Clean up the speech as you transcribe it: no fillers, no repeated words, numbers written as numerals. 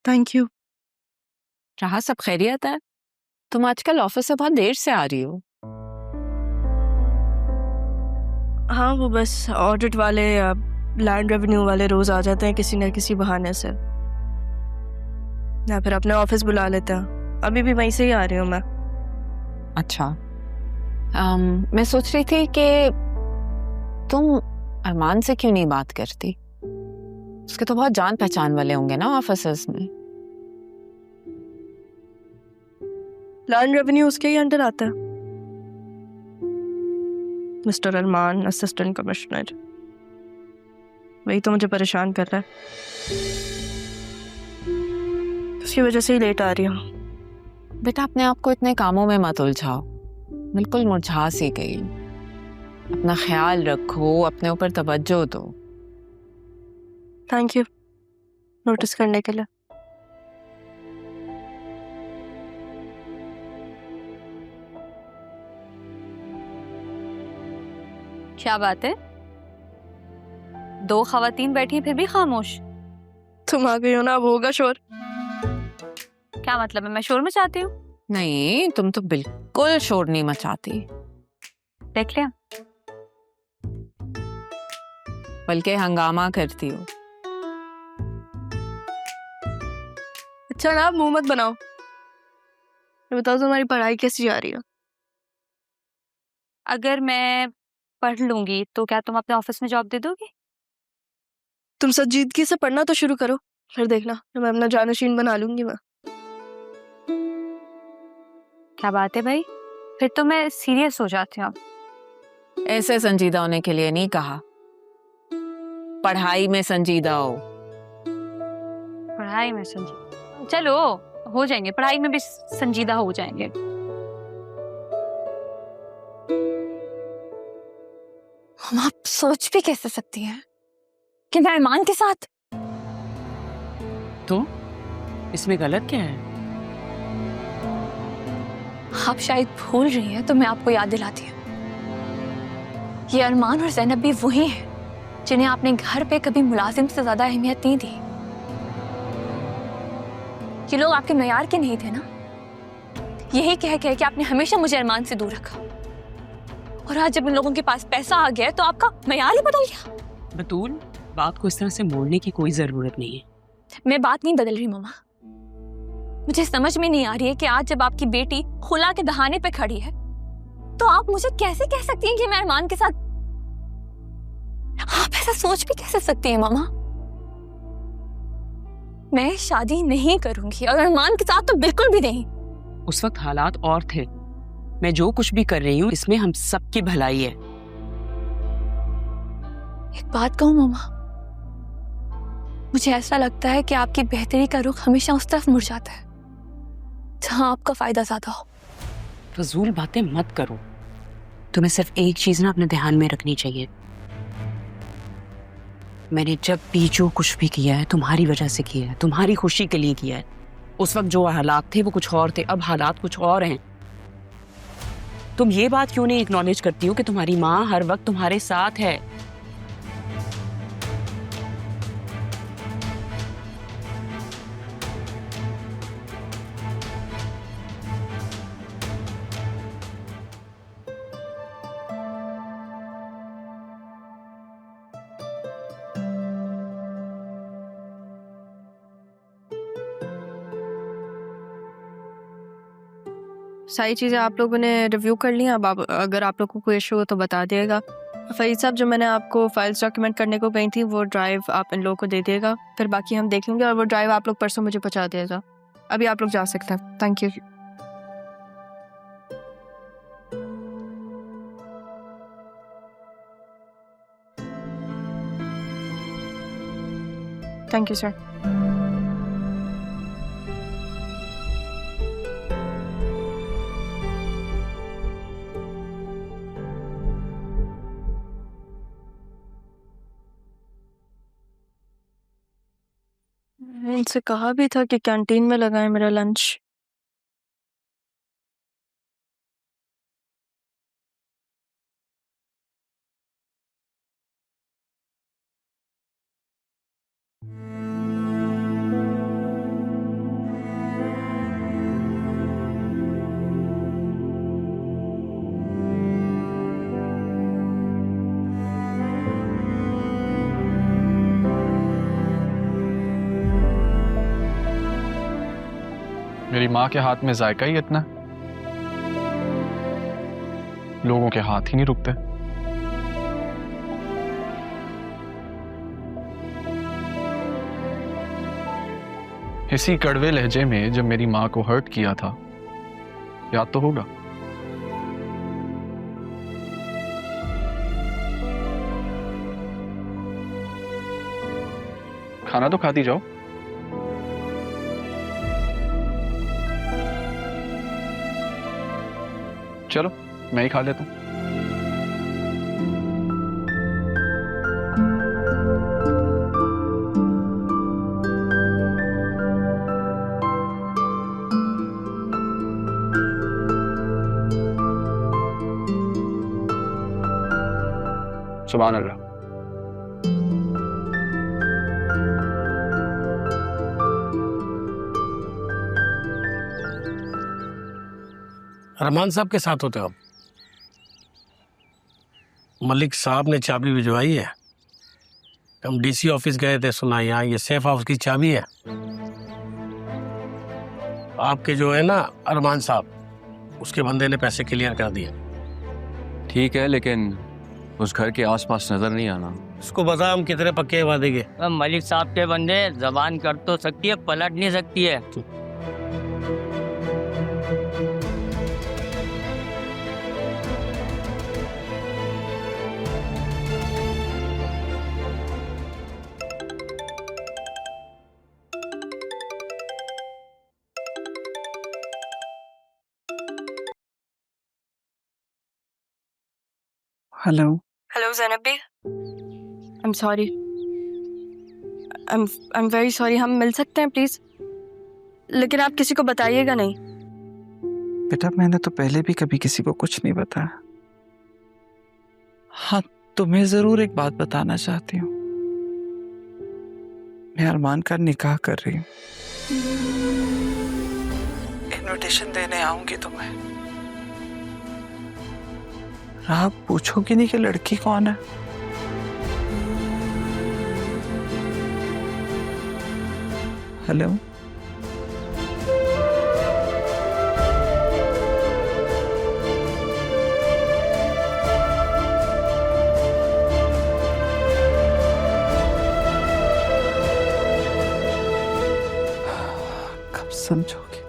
Thank you. रहा सब खैरियत है? तुम आजकल ऑफिस से बहुत देर से आ रही हो। हाँ, वो बस ऑडिट वाले या लैंड रेवेन्यू वाले रोज आ जाते हैं किसी न किसी बहाने से, या फिर अपने ऑफिस बुला लेते हैं। अभी भी वहीं से ही आ रही हूँ मैं। अच्छा, मैं सोच रही थी कि तुम अरमान से क्यों नहीं बात करती? उसके तो बहुत जान पहचान वाले होंगे ना ऑफिस में। लैंड रेवेन्यू उसके ही अंडर आता है। मिस्टर अरमान असिस्टेंट कमिश्नर, वही तो मुझे परेशान कर रहा है। उसकी वजह से ही लेट आ रही हूँ। बेटा, अपने आप को इतने कामों में मत उलझाओ, बिल्कुल मुरझा सी गई। अपना ख्याल रखो, अपने ऊपर तवज्जो दो। थैंक यू नोटिस करने के लिए। क्या बात है, दो खवातीन बैठी फिर भी खामोश? तुम आ गई हो ना, अब होगा शोर। क्या मतलब है, मैं शोर मचाती हूँ? नहीं, तुम तो बिल्कुल शोर नहीं मचाती, देख लिया। बल्कि हंगामा करती हो। अच्छा ना, मुंह मत बनाओ। ये बताओ तुम्हारी पढ़ाई कैसी जा रही है? अगर मैं पढ़ लूंगी तो क्या तुम अपने ऑफिस में जॉब दे दोगी? तुम संजीदगी से पढ़ना तो शुरू करो, फिर देखना मैं अपना जानशीन बना लूंगी मैं। क्या बात है भाई, फिर तो मैं सीरियस हो जाती हूँ। ऐसे संजीदा होने के लिए नहीं कहा, पढ़ाई में संजीदा हो। पढ़ाई में संजीदा, चलो हो जाएंगे, पढ़ाई में भी संजीदा हो जाएंगे। हम आप सोच भी कैसे सकती हैं कि मैं अरमान के साथ? तो इसमें गलत क्या है? आप शायद भूल रही हैं, तो मैं आपको याद दिलाती हूँ। ये अरमान और ज़ैनब भी वही हैं जिन्हें आपने घर पे कभी मुलाजिम से ज्यादा अहमियत नहीं दी। ये लोग आपके मयार के नहीं थे ना। यही कह कह के आपने हमेशा मुझे अरमान से दूर रखा, और आज जब इन लोगों के पास पैसा आ गया तो आपका मयार ही बदल गया। बतूल, बात को इस तरह से मोड़ने की कोई जरूरत नहीं है। मैं बात नहीं बदल रही मम्मा। मुझे समझ में नहीं आ रही है कि आज जब आपकी बेटी खुला के बहाने पे खड़ी है तो आप मुझे कैसे कह सकती हैं कि मैं अरमान के साथ? आप ऐसा सोच भी कैसे सकती हैं मामा? मैं शादी नहीं करूंगी, और अरमान के साथ तो बिल्कुल भी नहीं। उस वक्त हालात और थे। मैं जो कुछ भी कर रही हूँ इसमें हम सबकी भलाई है। एक बात कहूं मामा, मुझे ऐसा लगता है कि आपकी बेहतरी का रुख हमेशा उस तरफ मुड़ जाता है जहां आपका फायदा ज्यादा हो। फजूल बातें मत करो। तुम्हें सिर्फ एक चीज ना अपने ध्यान में रखनी चाहिए। मैंने जब भी जो कुछ भी किया है तुम्हारी वजह से किया है, तुम्हारी खुशी के लिए किया है। उस वक्त जो हालात थे वो कुछ और थे, अब हालात कुछ और हैं। तुम ये बात क्यों नहीं एक्नॉलेज करती हो कि तुम्हारी माँ हर वक्त तुम्हारे साथ है? सारी चीज़ें आप लोगों ने रिव्यू कर ली। अब अगर आप लोगों को कोई इशू हो तो बता दिएगा। फरीद साहब, जो मैंने आपको फाइल्स डॉक्यूमेंट करने को कही थी वो ड्राइव आप इन लोगों को दे दिएगा, फिर बाकी हम देख लेंगे। और वो ड्राइव आप लोग परसों मुझे पहुंचा दिएगा। अभी आप लोग जा सकते हैं। Thank you. Thank you sir. इनसे कहा भी था कि कैंटीन में लगाएं मेरा लंच। मेरी माँ के हाथ में जायका ही इतना, लोगों के हाथ ही नहीं रुकते। इसी कड़वे लहजे में जब मेरी माँ को हर्ट किया था, याद तो होगा। खाना तो खाती जाओ। चलो मैं ही खा लेता हूँ। सुभान अल्लाह। रहमान साहब के साथ होते हो आप? मलिक साहब ने चाबी भिजवाई है। हम डीसी ऑफिस गए थे, सुना यहाँ ये सेफ हाउस की चाबी है। आपके जो है ना अरमान साहब, उसके बंदे ने पैसे क्लियर कर दिए। ठीक है, लेकिन उस घर के आसपास नजर नहीं आना। उसको बता हम कितने पक्के वादे के। मलिक साहब के बंदे जबान कर तो सकती है, पलट नहीं सकती है। Hello. Hello Zainab bi, I am sorry, I am very sorry. हम मिल सकते हैं प्लीज़, लेकिन आप किसी को बताइएगा नहीं। बेटा मैंने तो पहले भी कभी किसी को कुछ नहीं बताया। हाँ, तुम्हें जरूर एक बात बताना चाहती हूँ। मैं अरमान का निकाह कर रही हूँ। इनविटेशन देने आऊंगी तुम्हें। आप पूछोगी नहीं कि लड़की कौन है? हेलो। कब समझोगे?